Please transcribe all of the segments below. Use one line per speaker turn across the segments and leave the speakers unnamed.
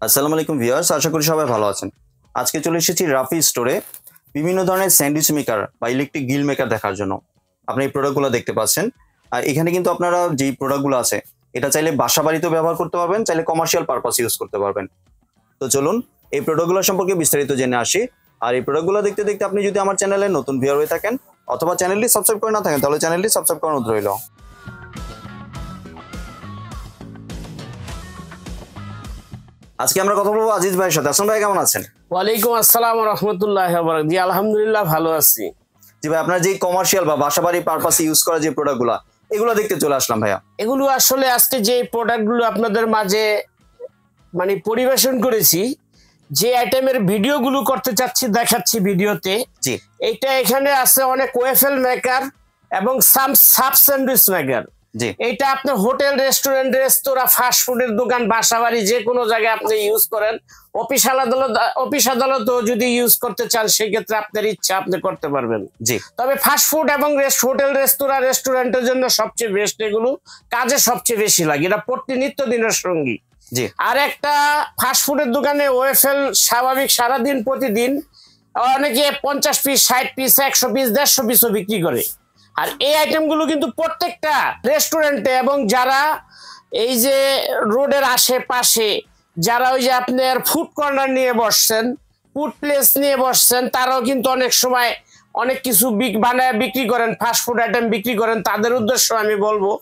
আসসালামু আলাইকুম ভিউয়ার্স, আশা করি সবাই ভালো আছেন। আজকে চলে এসেছি রাফি স্টোরে বিভিন্ন ধরনের স্যান্ডউইচ মেকার বা ইলেকট্রিক গ্রিল মেকার দেখার জন্য। আপনি এই প্রোডাক্টগুলো দেখতে পাচ্ছেন। আর এখানে কিন্তু আপনারা যেই প্রোডাক্টগুলো আছে এটা চাইলে বাসা বাড়িতেও ব্যবহার করতে পারবেন, চাইলে কমার্শিয়াল পারপাস ইউজ করতে পারবেন। তো চলুন এই প্রোডাক্টগুলো সম্পর্কে বিস্তারিত জেনে আসি। আর এই প্রোডাক্টগুলো দেখতে দেখতে আপনি যদি আমার চ্যানেলে নতুন ভিউয়ার হয়ে থাকেন অথবা চ্যানেলটি সাবস্ক্রাইব করে না থাকেন তাহলে চ্যানেলটি সাবস্ক্রাইব করার অনুরোধ রইল। আজকে আমরা কথা বলবো আজিজ ভাইয়ের সাথে। আসসালামু আলাইকুম, কেমন আছেন?
ওয়ালাইকুম আসসালাম ওয়া রাহমাতুল্লাহি ওয়া বারাকাতুহু। জি আলহামদুলিল্লাহ ভালো আছি।
জি ভাই, আপনার যে কমার্শিয়াল বা বাসাবাড়ি পারপাসে ইউজ করা যে প্রোডাক্টগুলো এগুলো দেখতে চলে আসলাম ভাইয়া।
এগুলো আসলে আজকে যে প্রোডাক্টগুলো আপনাদের মাঝে মানে পরিবেশন করেছি, যে আইটেমের ভিডিওগুলো করতে চাচ্ছি দেখাচ্ছি ভিডিওতে।
জি,
এইটা এখানে আছে অনেক ওয়েফেল মেকার এবং সাব স্যান্ডউইচ মেকার।
জি,
এইটা আপনার হোটেল, রেস্টুরেন্ট, রেস্তোরাঁ, ফাস্ট ফুডের দোকান, বাসাবাড়ি যে কোনো জায়গায় আপনি ইউজ করেন। অফিস আদালতও যদি ইউজ করতে চান সেক্ষেত্রে আপনার ইচ্ছা আপনি করতে পারবেন।
জি,
তবে ফাস্ট ফুড এবং হোটেল, রেস্তোরাঁ, রেস্টুরেন্টের জন্য সবচেয়ে বেস্ট, এগুলো কাজে সবচেয়ে বেশি লাগে, এটা নিত্য দিনের সঙ্গী।
জি,
আর একটা ফাস্ট ফুডের দোকানে ওয়েফেল স্বাভাবিক সারাদিন প্রতিদিন অনেকে 50 পিস, 60 পিস, 100 পিস, 150 পিসও বিক্রি করে। আর এই আইটেমগুলো কিন্তু প্রত্যেকটা রেস্টুরেন্টে এবং যারা এই যে রোডের আশেপাশে যারা ওই যে আপনার ফুড কর্নার নিয়ে বসছেন, ফুড প্লেস নিয়ে বসছেন, তারাও কিন্তু অনেক সময় অনেক কিছু বানায় বিক্রি করেন, ফাস্ট ফুড আইটেম বিক্রি করেন। তাদের উদ্দেশ্য আমি বলবো,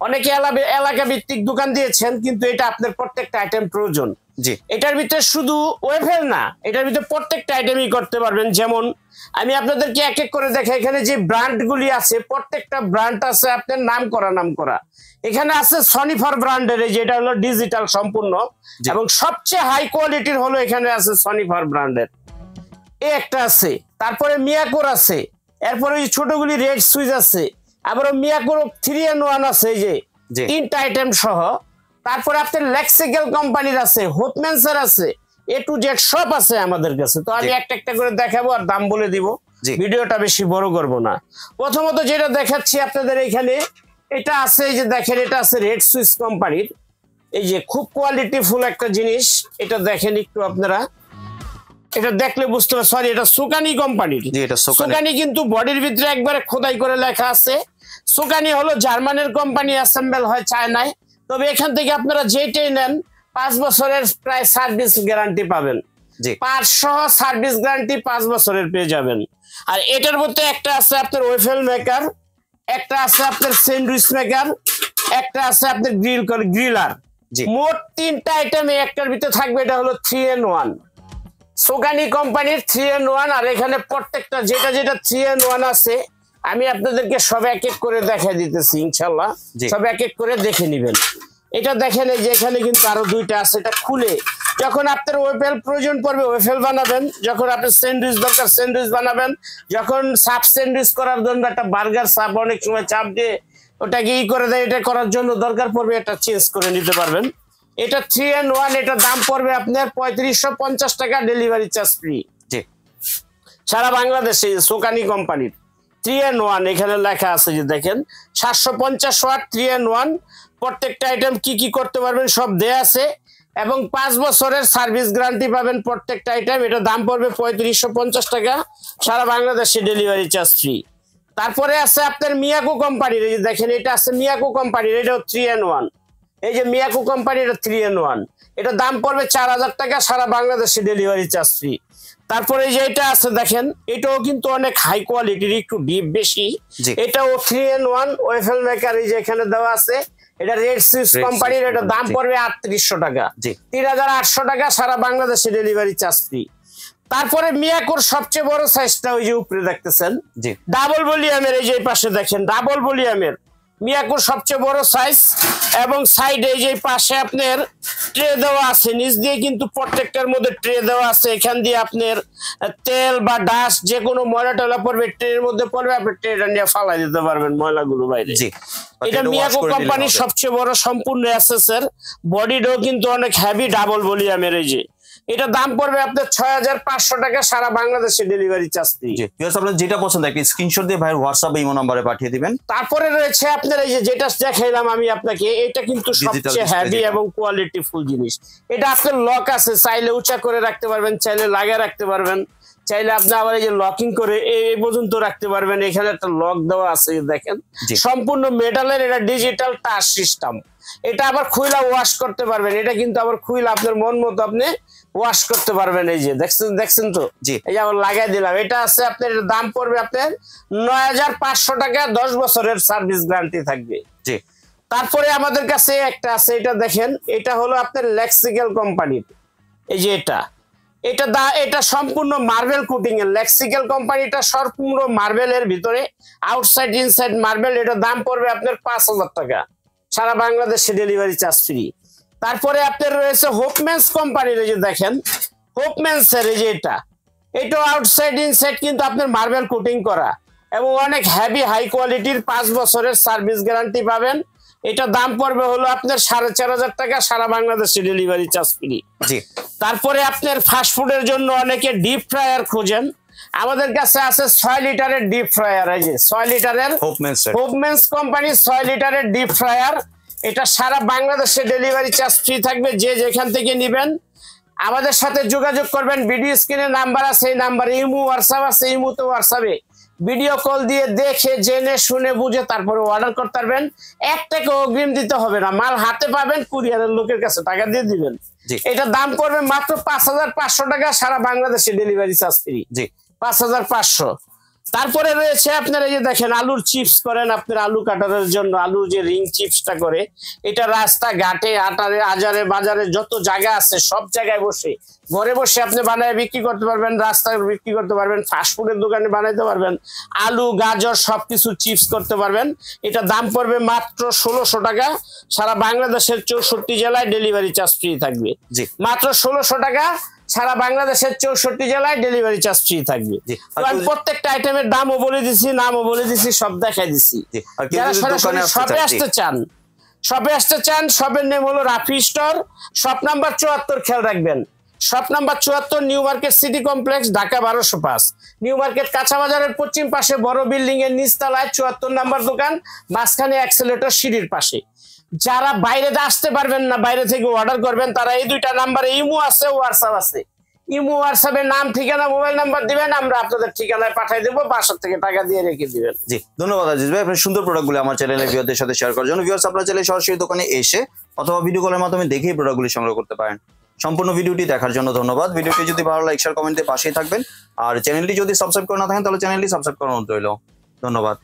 অনেকে এলাকা ভিত্তিক দোকান দিয়েছেন কিন্তু এটা আপনার প্রত্যেকটা আইটেম প্রয়োজন।
জি,
এটার ভিতরে শুধু ওয়েফেল না, এটার ভিতরে প্রত্যেকটা আইটেমই করতে পারবেন। যেমন আমি আপনাদেরকে এক এক করে দেখা, এখানে যে ব্র্যান্ডগুলি আছে প্রত্যেকটা ব্র্যান্ড আছে আপনার নাম করা। এখানে আছে সনিফার ব্র্যান্ডের, এই যেটা হলো ডিজিটাল সম্পূর্ণ এবং সবচেয়ে হাই কোয়ালিটির হলো এখানে আছে সনিফার ব্র্যান্ডের এই একটা আছে। তারপরে মিয়াকোর আছে, এরপরে ওই ছোটগুলি রেড সুইচ আছে, আবার মিয়াকোর 3-in-1 আছে, এই যে 3টা আইটেম সহ। তারপরে আপনার লেক্সিক্যাল কোম্পানির আছে, হোপম্যান্সের আছে, A to Z সব আছে আমাদের কাছে। তো আমি একটা একটা করে দেখাবো আর দাম বলে দিব, ভিডিওটা বেশি বড় করব না। প্রথমত যেটা দেখাচ্ছি আপনাদের এখানে, এটা আছে, এই যে দেখেন, এটা আছে রেড সুইচ কোম্পানির, এই যে খুব কোয়ালিটিফুল একটা জিনিস। এটা দেখেন একটু আপনারা, এটা দেখলে বুঝতে পারবেন। সরি, এটা সুকানি কোম্পানির। সুকানি কিন্তু বডির ভিতরে একবারে খোদাই করে লেখা আছে। সুকানি হলো জার্মানের কোম্পানি, অ্যাসেম্বল হয় চায়নায়। তবে এখান থেকে আপনারা যেটাই নেন 5 বছরের প্রায় সার্ভিস গ্যারান্টি পাবেন। 500 সার্ভিস গ্যারান্টি 5 বছরের পেয়ে যাবেন। আর এটার মধ্যে একটা আছে আপনার ওয়েফেল মেকার, একটা আছে আপনার স্যান্ডউইচ মেকার, একটা আছে আপনার গ্রিলার। মোট 3টা আইটেম একটার ভিতরে থাকবে। এটা হলো 3-in-1 সোগানি কোম্পানির 3-in-1। আর এখানে প্রত্যেকটা যেটা 3-in-1 আছে আমি আপনাদেরকে সব এক এক করে দেখাই দিতেছি ইনশাল্লাহ, সব এক এক করে দেখে নিবেন। এটা দেখেন, এই যে এখানে কিন্তু আরো 2টা আছে। এটা খুলে যখন আপনার ওয়েফেল প্রয়োজন পড়বে ওয়েফেল বানাবেন, যখন আপনার স্যান্ডউইচ দরকার স্যান্ডউইচ বানাবেন, যখন সাব স্যান্ডউইচ করার জন্য একটা বার্গার সাব অনেক সময় চাপ দিয়ে ওটাকে করে দেয়, এটা করার জন্য দরকার পড়বে, এটা চেঞ্জ করে নিতে পারবেন। এটা 3-in-1, এটা দাম পড়বে আপনার 3550 টাকা, ডেলিভারি চার্জ ফ্রি সারা বাংলাদেশে। সোকানি কোম্পানির 3-in-1 এখানে লেখা আছে, যে দেখেন 750 ওয়াট 3-in-1। প্রত্যেকটা আইটেম কি কি করতে পারবেন সব দেয়া আছে এবং 5 বছরের সার্ভিস গ্যারান্টি পাবেন প্রত্যেকটা আইটেম। এটা দাম পড়বে 3550 টাকা, সারা বাংলাদেশে ডেলিভারি চার্জ ফ্রি। তারপরে আছে আপনার মিয়াকো কোম্পানির, এই যে দেখেন, এটা আছে মিয়াকো কোম্পানির, এটাও 3-in-1। এই যে মিয়াকো কোম্পানি, এটা 3-in-1, এটা দাম পড়বে 4000 টাকা, সারা বাংলাদেশে ডেলিভারি চার্জ ফ্রি। তারপরে এই যে এটা আছে দেখেন, এটাও কিন্তু অনেক হাই কোয়ালিটির, একটু ডিপ বেশি। এটাও 3-in-1 ওয়েফেল মেকার, এই যে এখানে দেওয়া আছে। এটা রেড সুইচ কোম্পানির, এটা দাম পড়বে 3800 টাকা, 3800 টাকা, সারা বাংলাদেশে ডেলিভারি চার্জ ফ্রি। তারপরে মিয়াকোর সবচেয়ে বড় সাইজটা ওই যে উপরে দেখতেছেন, ডাবল ভলিউমের, এই যে পাশে দেখেন ডাবল ভলিউমের মিয়াকোর সবচেয়ে বড় সাইজ। এবং সাইডে যে পাশে আপনার ট্রে দেওয়া আছে, নিচ দিয়ে কিন্তু প্রত্যেকটার মধ্যে ট্রে দেওয়া আছে। এখান দিয়ে আপনার তেল বা ডাস্ট যে কোনো ময়লা টয়লা পড়বে ট্রের মধ্যে পড়বে, আপনি ট্রেটা নিয়ে ফালাই দিতে পারবেন ময়লাগুলো বাইরে। এটা মিয়াকো কোম্পানির সবচেয়ে বড় সম্পূর্ণ অ্যাক্সেসের, বডিটাও কিন্তু অনেক হেভি, ডাবল ভলিউমের। এই যে এটা দাম পড়বে আপনার 6500 টাকা, সারা বাংলাদেশে ডেলিভারি চার্জ ফ্রি।
আপনার যেটা পছন্দ একটা স্ক্রিনশট দিয়ে ভাইয়ের হোয়াটসঅ্যাপ ইমো নম্বরে পাঠিয়ে দিবেন।
তারপরে রয়েছে আপনার এই যে যেটা দেখাইলাম আমি আপনাকে, এটা কিন্তু সবচেয়ে হেভি এবং কোয়ালিটি ফুল জিনিস। এটা আপনার লক আছে, চাইলে উঁচা করে রাখতে পারবেন, চাইলে লাগিয়ে রাখতে পারবেন, চাইলে আপনি আবার এই যে লকিং করে এই পর্যন্ত রাখতে পারবেন। এখানে একটা লক দেওয়া আছে দেখেন, সম্পূর্ণ মেটালের, এটা ডিজিটাল টাচ সিস্টেম। এটা আবার খুইলা ওয়াশ করতে পারবেন, এটা কিন্তু আবার খুইলা আপনার মন মতো আপনি ওয়াশ করতে পারবেন। এই যে দেখছেন তো, এই যে আবার লাগাই দিলাম। এটা আছে আপনার, এর দাম পড়বে আপনার 9500 টাকা, 10 বছরের সার্ভিস গ্যারান্টি থাকবে। তারপরে আমাদের কাছে একটা আছে, এটা দেখেন, এটা হলো আপনার লেক্সিক্যাল কোম্পানির। এই যে এটা সম্পূর্ণ মার্বেল কোটিং এর। লেক্সিক্যাল কোম্পানিটা সম্পূর্ণ মার্বেলের ভিতরে, আউটসাইড ইনসাইড মার্বেল। এটা দাম পড়বে আপনার 5000 টাকা, সারা বাংলাদেশে ডেলিভারি চার্জ ফ্রি। তারপরে আপনার রয়েছে হোপমেন্স কোম্পানির। এই যে দেখেন হোপমেন্স এর, এই যে এটা আউটসাইড ইনসাইড কিন্তু আপনার মার্বেল কোটিং করা এবং অনেক হেভি হাই কোয়ালিটির, 5 বছরের সার্ভিস গ্যারান্টি পাবেন। এটা দাম পড়বে হলো আপনার 4500 টাকা, সারা বাংলাদেশে ডেলিভারি চার্জ ফ্রি। তারপরে আপনার ফাস্টফুডের জন্য অনেকে ডিপ ফ্রায়ার খোঁজেন, আমাদের কাছে আছে 6 লিটারের ডিপ ফ্রায়ার। এই যে 6 লিটারের হোপমেন্স কোম্পানি 6 লিটারের ডিপ ফ্রায়ার। এটা সারা বাংলাদেশে ডেলিভারি চার্জ ফ্রি থাকবে। যে যেখান থেকে নেবেন আমাদের সাথে যোগাযোগ করবেন। ভিডিও স্ক্রিনে নাম্বার আছে, এই নাম্বারে ইমো হোয়াটসঅ্যাপ আছে, ইমোতে হোয়াটসঅ্যাপে ভিডিও কল দিয়ে দেখে জেনে শুনে বুঝে তারপরে অর্ডার করতে পারবেন। 1 টাকা অগ্রিম দিতে হবে না, মাল হাতে পাবেন, কুরিয়ারের লোকের কাছে টাকা দিয়ে দিবেন। এটা দাম পড়বে মাত্র 5500 টাকা, সারা বাংলাদেশে ডেলিভারি চার্জ ফ্রি। 5500। তারপরে রয়েছে আপনার এই যে দেখেন আলুর চিপস করেন, আপনার আলু কাটারের জন্য আলুর যে রিং চিপসটা করে, এটা রাস্তা ঘাটে, আটারে, আজারে, বাজারে যত জায়গা আছে সব জায়গায় বসে, ঘরে বসে আপনি বানায় বিক্রি করতে পারবেন, রাস্তায় বিক্রি করতে পারবেন, ফাস্টফুডের দোকানে বানাইতে পারবেন, আলু গাজর সবকিছু চিপস করতে পারবেন। এটা দাম পড়বে মাত্র 1600 টাকা, সারা বাংলাদেশের 64 জেলায় ডেলিভারি চার্জ ফ্রি থাকবে। মাত্র 1600 টাকা, সারা বাংলাদেশের 64 জেলায় ডেলিভারি চার্জ ফ্রি থাকবে। আমি প্রত্যেকটা আইটেমের দামও বলে দিছি, নামও বলে দিছি, সব দেখাই দিছি। যারা সরাসরি শপে আসতে চান, শপের নেম হলো রাফি স্টোর, শপ নাম্বার 74, খেয়াল রাখবেন, shop number 74, new market city complex, Dhaka 1205। New market কাঁচা বাজারের পশ্চিম পাশে বড় বিল্ডিং এর নিচতলায় 74 নাম্বার দোকান, মাঝখানে অ্যাক্সেলেটর সিঁড়ির পাশে। যারা বাইরে আসতে পারবেন না, বাইরে থেকে অর্ডার করবেন, তারা এই 2টা নাম্বারে ইমো আছে, হোয়াটসঅ্যাপ আছে। ইমো হোয়াটসঅ্যাপে নাম, ঠিকানা, মোবাইল নাম্বার দিবেন, আমরা আপনাদের ঠিকানায় পাঠিয়ে দেবো, বাসার থেকে টাকা দিয়ে রেখে দিবেন।
ধন্যবাদ আজিজ ভাই, আপনার সুন্দর প্রোডাক্টগুলো আমার চ্যানেলের ভিউয়ারদের সাথে শেয়ার করার জন্য। ভিউয়ার্স, আপনারা চাইলে সরাসরি দোকানে এসে অথবা ভিডিও কলের মাধ্যমে দেখেই প্রোডাক্টগুলি সংগ্রহ করতে পারেন। সম্পূর্ণ ভিডিওটি দেখার জন্য ধন্যবাদ। ভিডিওটি যদি ভালো লাগে শেয়ার কমেন্টে পাশেই থাকবেন, আর চ্যানেলটি যদি সাবস্ক্রাইব করে না থাকেন তাহলে চ্যানেলটি সাবস্ক্রাইব করার অনুরোধ রইল। ধন্যবাদ।